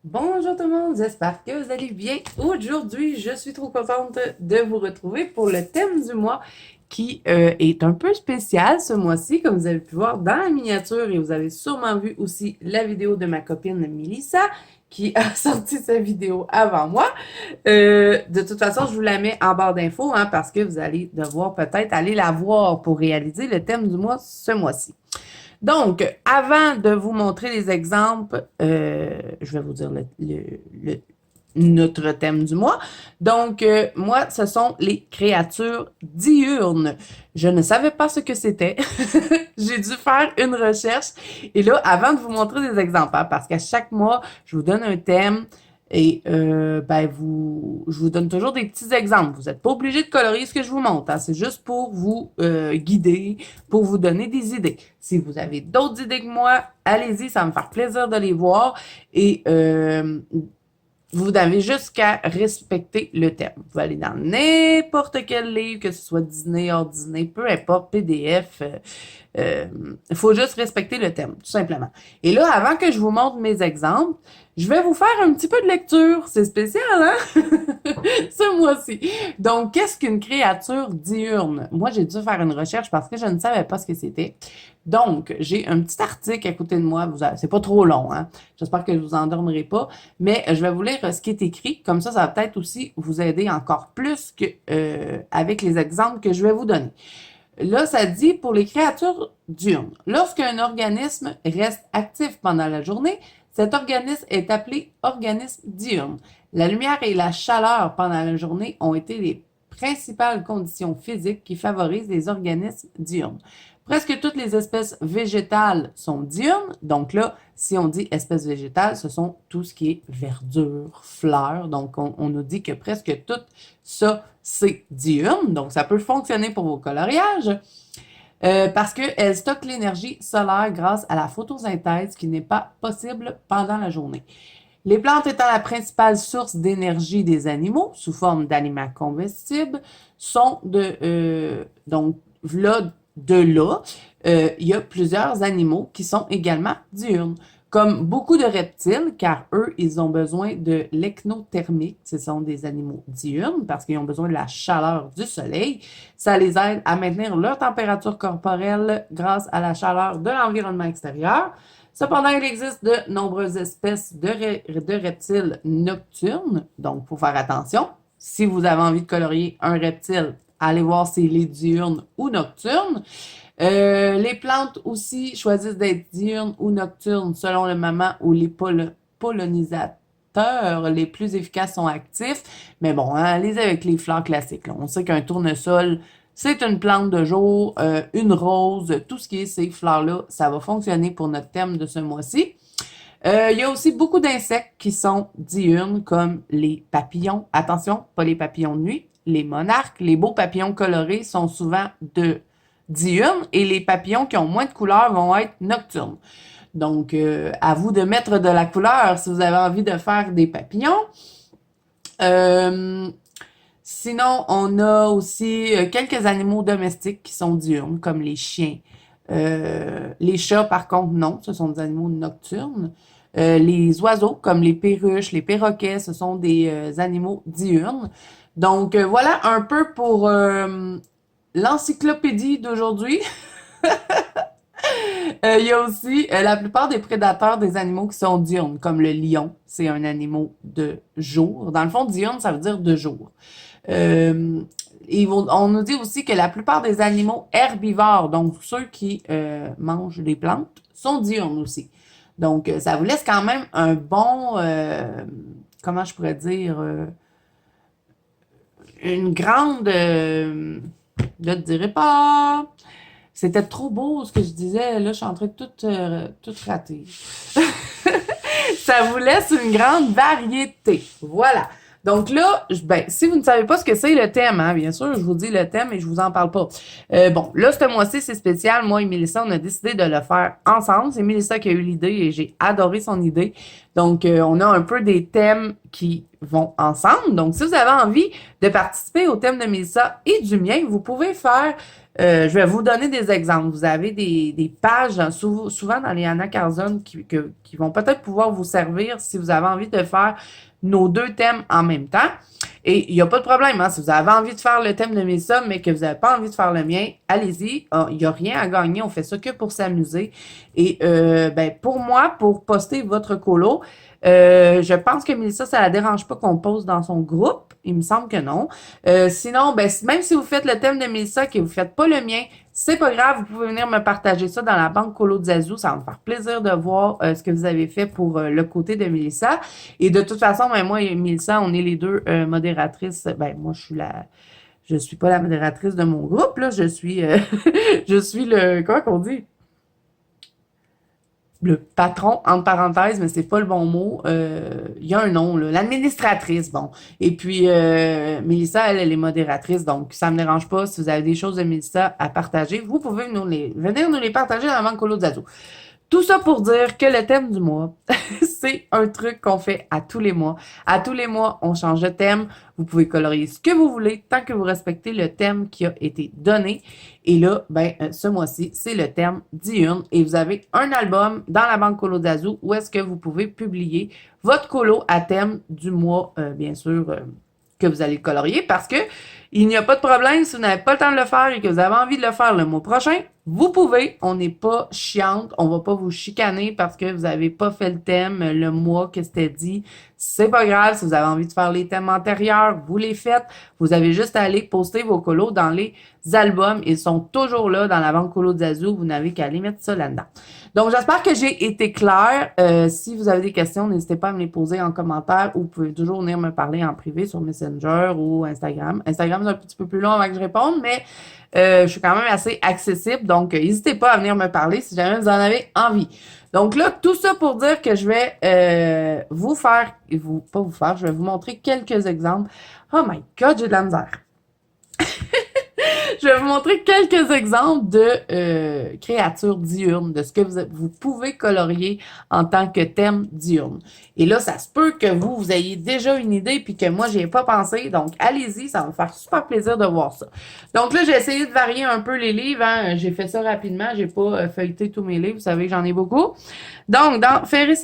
Bonjour tout le monde, j'espère que vous allez bien. Aujourd'hui, je suis trop contente de vous retrouver pour le thème du mois qui est un peu spécial ce mois-ci, comme vous avez pu voir dans la miniature et vous avez sûrement vu aussi la vidéo de ma copine Melissa qui a sorti sa vidéo avant moi. De toute façon, je vous la mets en barre d'infos parce que vous allez devoir peut-être aller la voir pour réaliser le thème du mois ce mois-ci. Donc, avant de vous montrer les exemples, je vais vous dire notre thème du mois. Donc, moi, ce sont les créatures diurnes. Je ne savais pas ce que c'était. J'ai dû faire une recherche. Et là, avant de vous montrer des exemples, parce qu'à chaque mois, je vous donne un thème. Et je vous donne toujours des petits exemples. Vous n'êtes pas obligé de colorier ce que je vous montre. C'est juste pour vous guider, pour vous donner des idées. Si vous avez d'autres idées que moi, allez-y, ça va me faire plaisir de les voir. Et vous avez juste qu'à respecter le thème. Vous pouvez aller dans n'importe quel livre, que ce soit Disney, hors Disney, peu importe, PDF. Il faut juste respecter le thème, tout simplement. Et là, avant que je vous montre mes exemples, je vais vous faire un petit peu de lecture. C'est spécial, hein? Ce mois-ci. Donc, qu'est-ce qu'une créature diurne? Moi, j'ai dû faire une recherche parce que je ne savais pas ce que c'était. Donc, j'ai un petit article à côté de moi. C'est pas trop long, hein? J'espère que je vous endormirez pas. Mais je vais vous lire ce qui est écrit. Comme ça va peut-être aussi vous aider encore plus que avec les exemples que je vais vous donner. Là, ça dit pour les créatures diurnes. Lorsqu'un organisme reste actif pendant la journée, cet organisme est appelé organisme diurne. La lumière et la chaleur pendant la journée ont été les principales conditions physiques qui favorisent les organismes diurnes. Presque toutes les espèces végétales sont diurnes. Donc là, si on dit espèces végétales, ce sont tout ce qui est verdure, fleurs. Donc, on nous dit que presque tout ça, c'est diurne. Donc, ça peut fonctionner pour vos coloriages. Parce qu'elle stocke l'énergie solaire grâce à la photosynthèse qui n'est pas possible pendant la journée. Les plantes étant la principale source d'énergie des animaux, sous forme d'aliments comestibles, sont donc là, il y a plusieurs animaux qui sont également diurnes. Comme beaucoup de reptiles, car eux, ils ont besoin de l'ecnothermique. Ce sont des animaux diurnes parce qu'ils ont besoin de la chaleur du soleil. Ça les aide à maintenir leur température corporelle grâce à la chaleur de l'environnement extérieur. Cependant, il existe de nombreuses espèces de reptiles nocturnes. Donc, il faut faire attention. Si vous avez envie de colorier un reptile, allez voir s'il est diurne ou nocturne. Les plantes aussi choisissent d'être diurnes ou nocturnes selon le moment où les pollinisateurs les plus efficaces sont actifs. Mais bon, allez avec les fleurs classiques. Là. On sait qu'un tournesol, c'est une plante de jour, une rose, tout ce qui est ces fleurs-là, ça va fonctionner pour notre thème de ce mois-ci. Il y a aussi beaucoup d'insectes qui sont diurnes, comme les papillons. Attention, pas les papillons de nuit. Les monarques, les beaux papillons colorés sont souvent diurnes et les papillons qui ont moins de couleurs vont être nocturnes. Donc, à vous de mettre de la couleur si vous avez envie de faire des papillons. Sinon, on a aussi quelques animaux domestiques qui sont diurnes, comme les chiens. Les chats, par contre, non, ce sont des animaux nocturnes. Les oiseaux, comme les perruches, les perroquets, ce sont des animaux diurnes. Donc, voilà un peu pour l'encyclopédie d'aujourd'hui. Il y a aussi la plupart des prédateurs des animaux qui sont diurnes, comme le lion, c'est un animal de jour. Dans le fond, diurne, ça veut dire de jour. On nous dit aussi que la plupart des animaux herbivores, donc ceux qui mangent des plantes, sont diurnes aussi. Donc, ça vous laisse quand même un bon, comment je pourrais dire, une grande... je te dirais pas... C'était trop beau ce que je disais. Là, je suis en train de tout rater. Ça vous laisse une grande variété. Voilà. Donc là, ben, si vous ne savez pas ce que c'est le thème, hein, bien sûr, je vous dis le thème et je vous en parle pas. Bon, là, ce mois-ci, c'est spécial. Moi et Mélissa, on a décidé de le faire ensemble. C'est Mélissa qui a eu l'idée et j'ai adoré son idée. Donc, on a un peu des thèmes qui vont ensemble. Donc, si vous avez envie de participer au thème de Mélissa et du mien, vous pouvez faire... je vais vous donner des exemples. Vous avez des pages, souvent dans les Anna Carzon, qui vont peut-être pouvoir vous servir si vous avez envie de faire nos deux thèmes en même temps. Et il n'y a pas de problème, hein, si vous avez envie de faire le thème de Mélissa, mais que vous n'avez pas envie de faire le mien, allez-y. Il n'y a rien à gagner, on fait ça que pour s'amuser. Et ben pour moi, pour poster votre colo, je pense que Mélissa, ça la dérange pas qu'on poste dans son groupe. Il me semble que non. Sinon, ben, même si vous faites le thème de Mélissa et que vous faites pas le mien, c'est pas grave, vous pouvez venir me partager ça dans la banque Colo de Zazou. Ça va me faire plaisir de voir ce que vous avez fait pour le côté de Mélissa. Et de toute façon, ben, moi et Mélissa, on est les deux modératrices. Ben, moi, je suis pas la modératrice de mon groupe, là. Je suis, je suis le, quoi qu'on dit? Le patron, entre parenthèses, mais c'est pas le bon mot. Il y a un nom, là. L'administratrice, bon. Et puis, Mélissa, elle est modératrice, donc ça me dérange pas. Si vous avez des choses de Mélissa à partager, vous pouvez venir nous les partager dans la banque Colo Zazo. Tout ça pour dire que le thème du mois, c'est un truc qu'on fait à tous les mois. À tous les mois, on change de thème. Vous pouvez colorier ce que vous voulez tant que vous respectez le thème qui a été donné. Et là, ben, ce mois-ci, c'est le thème diurne. Et vous avez un album dans la banque Colo d'Azou où est-ce que vous pouvez publier votre colo à thème du mois, bien sûr, que vous allez colorier parce que il n'y a pas de problème si vous n'avez pas le temps de le faire et que vous avez envie de le faire le mois prochain. Vous pouvez, on n'est pas chiante, on va pas vous chicaner parce que vous avez pas fait le thème le mois que c'était dit. C'est pas grave, si vous avez envie de faire les thèmes antérieurs, vous les faites. Vous avez juste à aller poster vos colos dans les albums. Ils sont toujours là dans la banque Colo de Zazou. Vous n'avez qu'à aller mettre ça là-dedans. Donc, j'espère que j'ai été claire. Si vous avez des questions, n'hésitez pas à me les poser en commentaire ou vous pouvez toujours venir me parler en privé sur Messenger ou Instagram. Instagram, c'est un petit peu plus long avant que je réponde, mais je suis quand même assez accessible. Donc, n'hésitez pas à venir me parler si jamais vous en avez envie. Donc là, tout ça pour dire que je vais je vais vous montrer quelques exemples. Oh my God, j'ai de la misère. Je vais vous montrer quelques exemples de créatures diurnes, de ce que vous pouvez colorier en tant que thème diurne. Et là, ça se peut que vous ayez déjà une idée puis que moi, j'y ai pas pensé. Donc, allez-y, ça va me faire super plaisir de voir ça. Donc là, j'ai essayé de varier un peu les livres. Hein. J'ai fait ça rapidement. J'ai pas feuilleté tous mes livres. Vous savez que j'en ai beaucoup. Donc, dans Fairy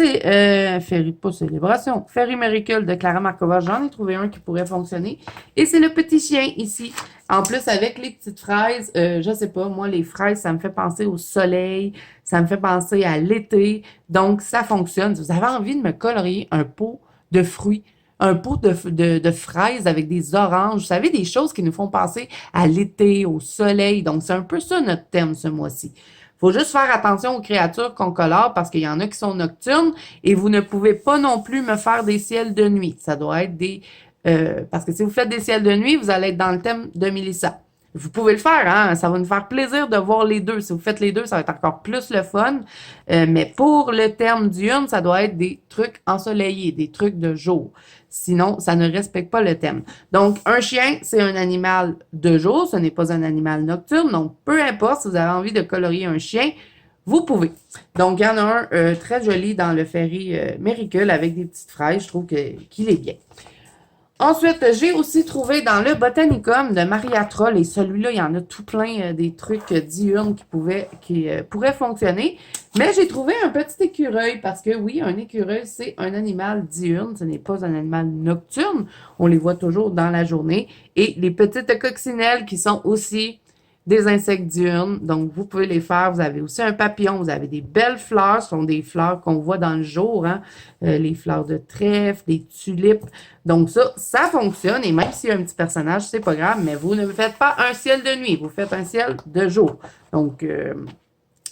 Miracle de Clara Markova, j'en ai trouvé un qui pourrait fonctionner. Et c'est le petit chien ici. En plus, avec les petites fraises, je sais pas, moi, les fraises, ça me fait penser au soleil, ça me fait penser à l'été. Donc, ça fonctionne. Si vous avez envie de me colorier un pot de fruits, un pot de fraises avec des oranges, vous savez, des choses qui nous font penser à l'été, au soleil. Donc, c'est un peu ça notre thème ce mois-ci. Faut juste faire attention aux créatures qu'on colore parce qu'il y en a qui sont nocturnes et vous ne pouvez pas non plus me faire des ciels de nuit. Ça doit être parce que si vous faites des ciels de nuit, vous allez être dans le thème de Mélissa. Vous pouvez le faire, hein? Ça va nous faire plaisir de voir les deux. Si vous faites les deux, ça va être encore plus le fun. Mais pour le thème diurne, ça doit être des trucs ensoleillés, des trucs de jour. Sinon, ça ne respecte pas le thème. Donc, un chien, c'est un animal de jour, ce n'est pas un animal nocturne. Donc, peu importe si vous avez envie de colorier un chien, vous pouvez. Donc, il y en a un très joli dans le Fairy Miracle avec des petites fraises. Je trouve qu'il est bien. Ensuite, j'ai aussi trouvé dans le Botanicum de Maria Troll, et celui-là, il y en a tout plein des trucs diurnes qui pourraient fonctionner. Mais j'ai trouvé un petit écureuil parce que oui, un écureuil, c'est un animal diurne, ce n'est pas un animal nocturne. On les voit toujours dans la journée. Et les petites coccinelles qui sont aussi des insectes diurnes. Donc, vous pouvez les faire. Vous avez aussi un papillon. Vous avez des belles fleurs. Ce sont des fleurs qu'on voit dans le jour. Hein? Les fleurs de trèfle, des tulipes. Donc, ça fonctionne. Et même s'il y a un petit personnage, c'est pas grave. Mais vous ne faites pas un ciel de nuit. Vous faites un ciel de jour. Donc,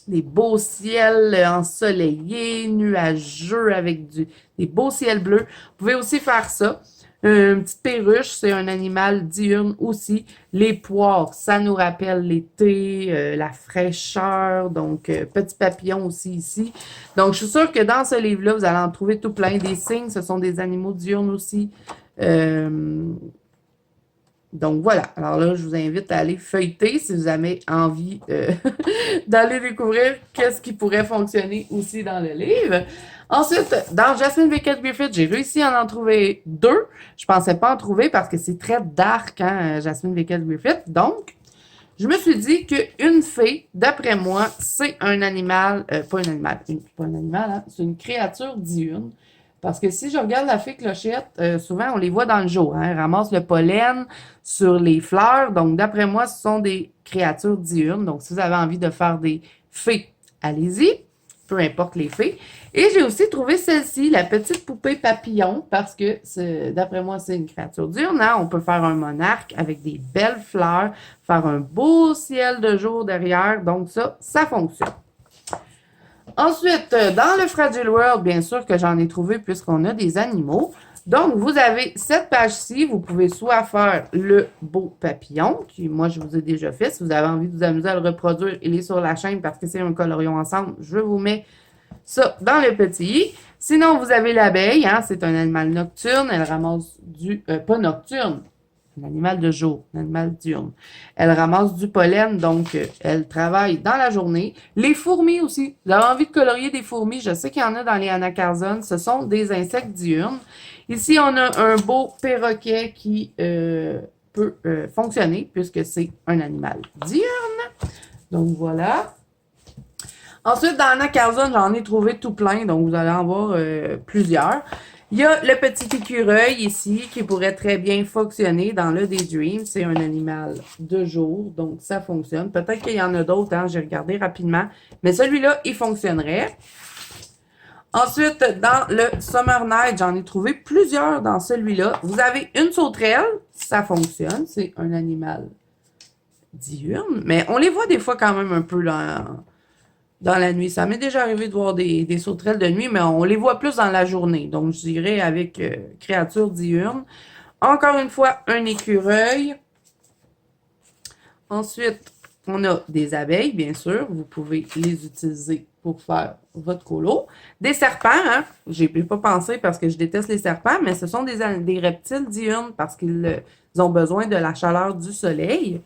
des beaux ciels ensoleillés, nuageux avec des beaux ciels bleus. Vous pouvez aussi faire ça. Une petite perruche, c'est un animal diurne aussi. Les poires, ça nous rappelle l'été, la fraîcheur, donc petit papillon aussi ici. Donc, je suis sûre que dans ce livre-là, vous allez en trouver tout plein. Des cygnes, ce sont des animaux diurnes aussi. Donc voilà, alors là, je vous invite à aller feuilleter si vous avez envie d'aller découvrir qu'est-ce qui pourrait fonctionner aussi dans le livre. Ensuite, dans Jasmine Beckett Griffith, j'ai réussi à en trouver deux. Je pensais pas en trouver parce que c'est très dark, hein, Jasmine Beckett Griffith. Donc, je me suis dit qu'une fée, d'après moi, c'est un animal, pas un animal, pas un animal, hein, c'est une créature diurne. Parce que si je regarde la fée clochette, souvent on les voit dans le jour. Hein, elles ramassent le pollen sur les fleurs. Donc, d'après moi, ce sont des créatures diurnes. Donc, si vous avez envie de faire des fées, allez-y. Peu importe les fées. Et j'ai aussi trouvé celle-ci, la petite poupée papillon, parce que d'après moi, c'est une créature diurne. Hein? On peut faire un monarque avec des belles fleurs, faire un beau ciel de jour derrière. Donc, ça fonctionne. Ensuite, dans le Fragile World, bien sûr que j'en ai trouvé puisqu'on a des animaux. Donc, vous avez cette page-ci. Vous pouvez soit faire le beau papillon, qui moi, je vous ai déjà fait. Si vous avez envie de vous amuser à le reproduire, il est sur la chaîne parce que c'est un colorion ensemble. Je vous mets ça dans le petit i. Sinon, vous avez l'abeille. Hein, c'est un animal nocturne. Elle ramasse pas nocturne. Un animal de jour, un animal diurne. Elle ramasse du pollen, donc elle travaille dans la journée. Les fourmis aussi. Vous avez envie de colorier des fourmis? Je sais qu'il y en a dans les anacarzones. Ce sont des insectes diurnes. Ici, on a un beau perroquet qui peut fonctionner puisque c'est un animal diurne. Donc voilà. Ensuite, dans anacarzone, j'en ai trouvé tout plein, donc vous allez en voir plusieurs. Il y a le petit écureuil ici qui pourrait très bien fonctionner dans le Daydream. C'est un animal de jour, donc ça fonctionne. Peut-être qu'il y en a d'autres, hein, j'ai regardé rapidement. Mais celui-là, il fonctionnerait. Ensuite, dans le Summer Night, j'en ai trouvé plusieurs dans celui-là. Vous avez une sauterelle, ça fonctionne. C'est un animal diurne, mais on les voit des fois quand même un peu dans la nuit. Ça m'est déjà arrivé de voir des sauterelles de nuit, mais on les voit plus dans la journée. Donc, je dirais avec créatures diurnes. Encore une fois, un écureuil. Ensuite, on a des abeilles, bien sûr. Vous pouvez les utiliser pour faire votre colo. Des serpents, hein. J'ai pas pensé parce que je déteste les serpents, mais ce sont des reptiles diurnes parce qu'ils ont besoin de la chaleur du soleil.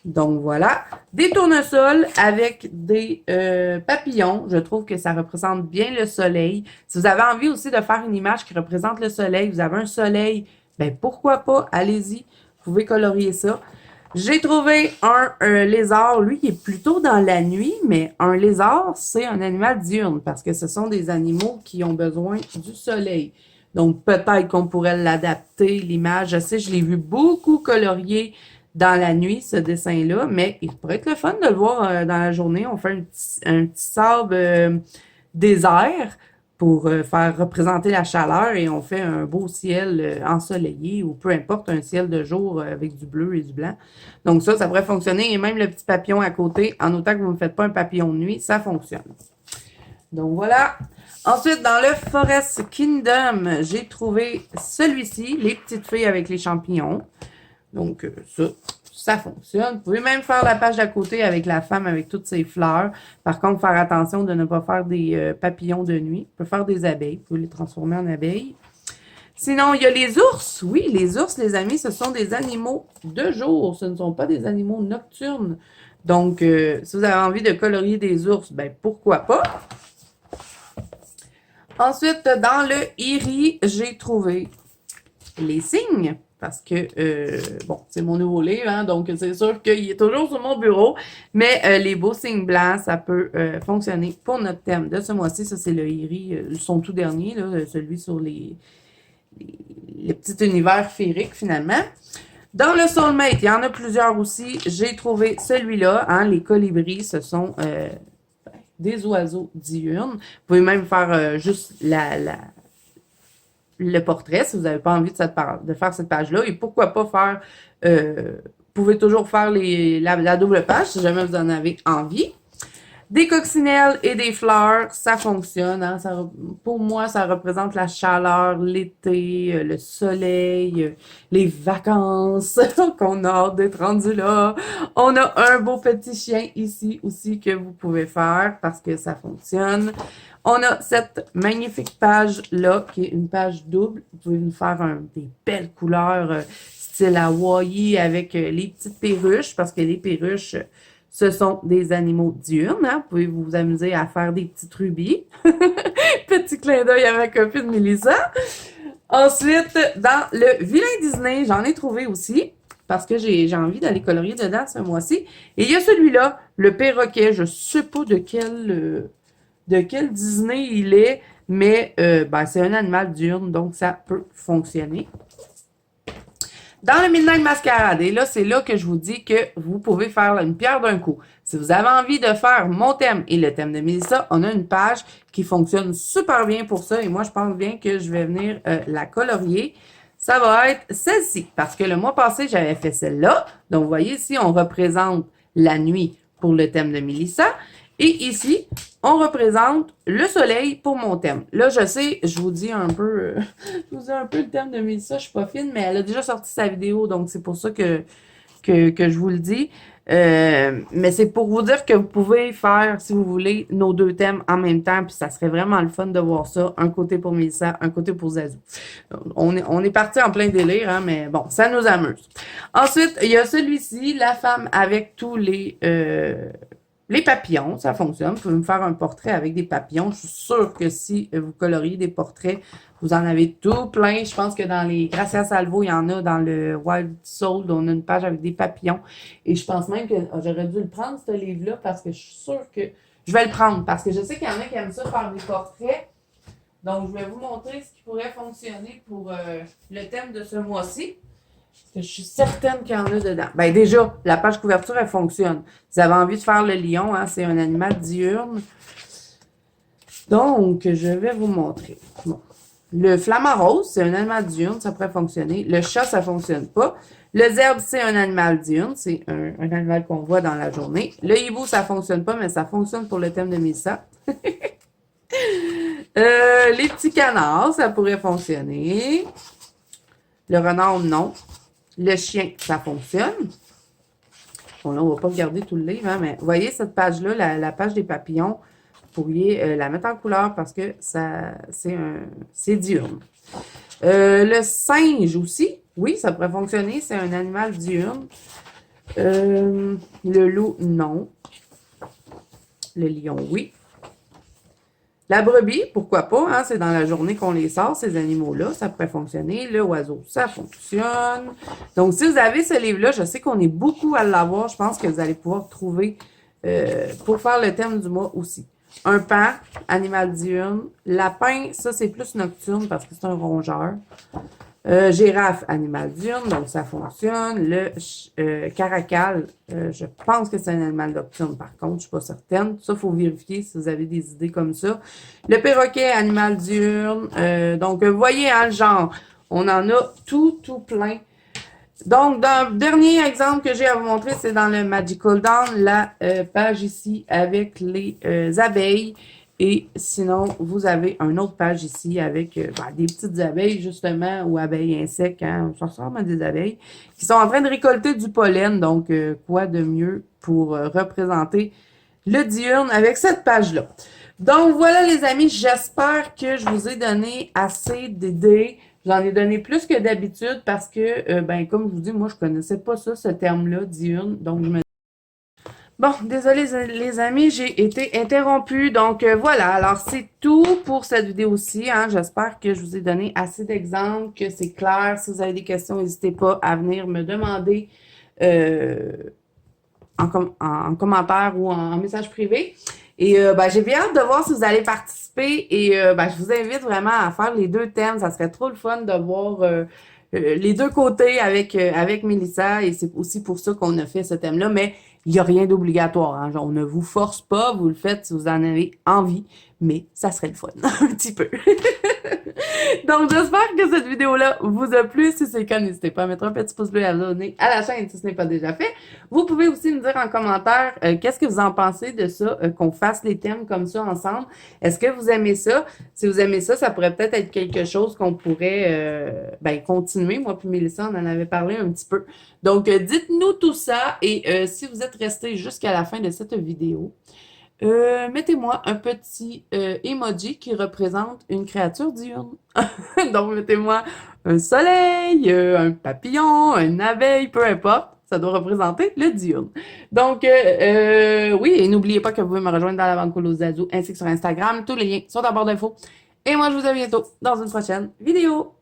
Donc, voilà. Des tournesols avec des papillons. Je trouve que ça représente bien le soleil. Si vous avez envie aussi de faire une image qui représente le soleil, vous avez un soleil, ben pourquoi pas, allez-y. Vous pouvez colorier ça. J'ai trouvé un lézard. Lui, il est plutôt dans la nuit, mais un lézard, c'est un animal diurne parce que ce sont des animaux qui ont besoin du soleil. Donc, peut-être qu'on pourrait l'adapter, l'image. Je sais, je l'ai vu beaucoup colorier dans la nuit, ce dessin-là, mais il pourrait être le fun de le voir dans la journée. On fait un petit sable désert pour faire représenter la chaleur et on fait un beau ciel ensoleillé ou peu importe, un ciel de jour avec du bleu et du blanc. Donc ça pourrait fonctionner. Et même le petit papillon à côté, en autant que vous ne faites pas un papillon de nuit, ça fonctionne. Donc voilà. Ensuite, dans le Forest Kingdom, j'ai trouvé celui-ci, les petites filles avec les champignons. Donc, ça fonctionne. Vous pouvez même faire la page d'à côté avec la femme avec toutes ses fleurs. Par contre, faire attention de ne pas faire des papillons de nuit. Vous pouvez faire des abeilles. Vous pouvez les transformer en abeilles. Sinon, il y a les ours. Oui, les ours, les amis, ce sont des animaux de jour. Ce ne sont pas des animaux nocturnes. Donc, si vous avez envie de colorier des ours, ben pourquoi pas. Ensuite, dans le Iri, j'ai trouvé les cygnes. Parce que, bon, c'est mon nouveau livre, hein, donc c'est sûr qu'il est toujours sur mon bureau. Mais les beaux cygnes blancs, ça peut fonctionner pour notre thème de ce mois-ci. Ça, c'est le Iri, son tout dernier, là, celui sur les petits univers féeriques, finalement. Dans le Soulmate, il y en a plusieurs aussi. J'ai trouvé celui-là, hein, les colibris, ce sont des oiseaux diurnes. Vous pouvez même faire juste le portrait, si vous n'avez pas envie de faire cette page-là. Et pourquoi pas faire... vous pouvez toujours faire la double page, si jamais vous en avez envie. Des coccinelles et des fleurs, ça fonctionne. Hein, pour moi, ça représente la chaleur, l'été, le soleil, les vacances qu'on a hâte d'être rendu là. On a un beau petit chien ici aussi que vous pouvez faire parce que ça fonctionne. On a cette magnifique page-là qui est une page double. Vous pouvez nous faire des belles couleurs style Hawaii avec les petites perruches parce que les perruches... ce sont des animaux diurnes. Hein? Vous pouvez vous amuser à faire des petites rubis. Petit clin d'œil à ma copine Mélissa. Ensuite, dans le vilain Disney, j'en ai trouvé aussi parce que j'ai envie d'aller colorier dedans ce mois-ci. Et il y a celui-là, le perroquet. Je sais pas de quel Disney il est, mais ben, c'est un animal diurne, donc ça peut fonctionner. Dans le Midnight Masquerade, et là, c'est là que je vous dis que vous pouvez faire une pierre d'un coup. Si vous avez envie de faire mon thème et le thème de Mélissa, on a une page qui fonctionne super bien pour ça. Et moi, je pense bien que je vais venir la colorier. Ça va être celle-ci, parce que le mois passé, j'avais fait celle-là. Donc, vous voyez ici, on représente la nuit pour le thème de Mélissa. Et ici, on représente le soleil pour mon thème. Là, je sais, je vous dis un peu le thème de Mélissa, je suis pas fine, mais elle a déjà sorti sa vidéo, donc c'est pour ça que je vous le dis. Mais c'est pour vous dire que vous pouvez faire, si vous voulez, nos deux thèmes en même temps, puis ça serait vraiment le fun de voir ça. Un côté pour Mélissa, un côté pour Zazou. On est parti en plein délire, hein, mais bon, ça nous amuse. Ensuite, il y a celui-ci, la femme avec tous les papillons, ça fonctionne. Vous pouvez me faire un portrait avec des papillons. Je suis sûre que si vous coloriez des portraits, vous en avez tout plein. Je pense que dans les Gracia Salvo, il y en a. Dans le Wild Soul, on a une page avec des papillons. Et je pense même que j'aurais dû le prendre, ce livre-là, parce que je suis sûre que je vais le prendre. Parce que je sais qu'il y en a qui aiment ça faire des portraits. Donc, je vais vous montrer ce qui pourrait fonctionner pour le thème de ce mois-ci. Parce que je suis certaine qu'il y en a dedans. Ben déjà, la page couverture, elle fonctionne. Vous avez envie de faire le lion, hein, c'est un animal diurne. Donc, je vais vous montrer. Bon. Le flamant rose, c'est un animal diurne, ça pourrait fonctionner. Le chat, ça ne fonctionne pas. Le zèbre, c'est un animal diurne, c'est un animal qu'on voit dans la journée. Le hibou, ça ne fonctionne pas, mais ça fonctionne pour le thème de Mélissa. Les petits canards, ça pourrait fonctionner. Le renard, non. Le chien, ça fonctionne. Bon, là, on ne va pas regarder tout le livre, hein, mais vous voyez cette page-là, la page des papillons, vous pourriez la mettre en couleur parce que c'est diurne. Le singe aussi, oui, ça pourrait fonctionner, c'est un animal diurne. Le loup, non. Le lion, oui. La brebis, pourquoi pas, hein, c'est dans la journée qu'on les sort, ces animaux-là, ça pourrait fonctionner. Le oiseau, ça fonctionne. Donc, si vous avez ce livre-là, je sais qu'on est beaucoup à l'avoir, je pense que vous allez pouvoir trouver pour faire le thème du mois aussi. Un pan, animal diurne. Lapin, ça c'est plus nocturne parce que c'est un rongeur. Girafe, animal diurne, donc ça fonctionne. Le caracal, je pense que c'est un animal nocturne par contre, je suis pas certaine. Ça, il faut vérifier si vous avez des idées comme ça. Le perroquet, animal diurne. Donc, vous voyez, hein, le genre, on en a tout plein. Donc, dans le dernier exemple que j'ai à vous montrer, c'est dans le Magical Dawn, la page ici avec les abeilles. Et sinon, vous avez une autre page ici avec des petites abeilles, justement, ou abeilles insectes, hein, ça ressemble à des abeilles, qui sont en train de récolter du pollen. Donc, quoi de mieux pour représenter le diurne avec cette page-là. Donc, voilà les amis, j'espère que je vous ai donné assez d'idées. J'en ai donné plus que d'habitude parce que, comme je vous dis, moi, je connaissais pas ça, ce terme-là, diurne. Donc, je me... Bon, désolé les amis, j'ai été interrompue. Donc, voilà. Alors, c'est tout pour cette vidéo-ci. Hein. J'espère que je vous ai donné assez d'exemples, que c'est clair. Si vous avez des questions, n'hésitez pas à venir me demander en commentaire ou en message privé. Et j'ai bien hâte de voir si vous allez participer. Et je vous invite vraiment à faire les deux thèmes. Ça serait trop le fun de voir les deux côtés avec Mélissa. Et c'est aussi pour ça qu'on a fait ce thème-là. Mais il n'y a rien d'obligatoire. Hein. On ne vous force pas. Vous le faites si vous en avez envie. Mais ça serait le fun. Un petit peu. Donc, j'espère que cette vidéo-là vous a plu. Si c'est le cas, n'hésitez pas à mettre un petit pouce bleu et à vous abonner à la chaîne si ce n'est pas déjà fait. Vous pouvez aussi me dire en commentaire qu'est-ce que vous en pensez de ça, qu'on fasse les thèmes comme ça ensemble. Est-ce que vous aimez ça? Si vous aimez ça, ça pourrait peut-être être quelque chose qu'on pourrait continuer. Moi puis Mélissa, on en avait parlé un petit peu. Donc, dites-nous tout ça et si vous êtes resté jusqu'à la fin de cette vidéo, mettez-moi un petit emoji qui représente une créature diurne. Donc, mettez-moi un soleil, un papillon, une abeille, peu importe. Ça doit représenter le diurne. Donc, oui, et n'oubliez pas que vous pouvez me rejoindre dans la bande cool aux Zazu, ainsi que sur Instagram. Tous les liens sont en barre d'infos. Et moi, je vous dis à bientôt dans une prochaine vidéo.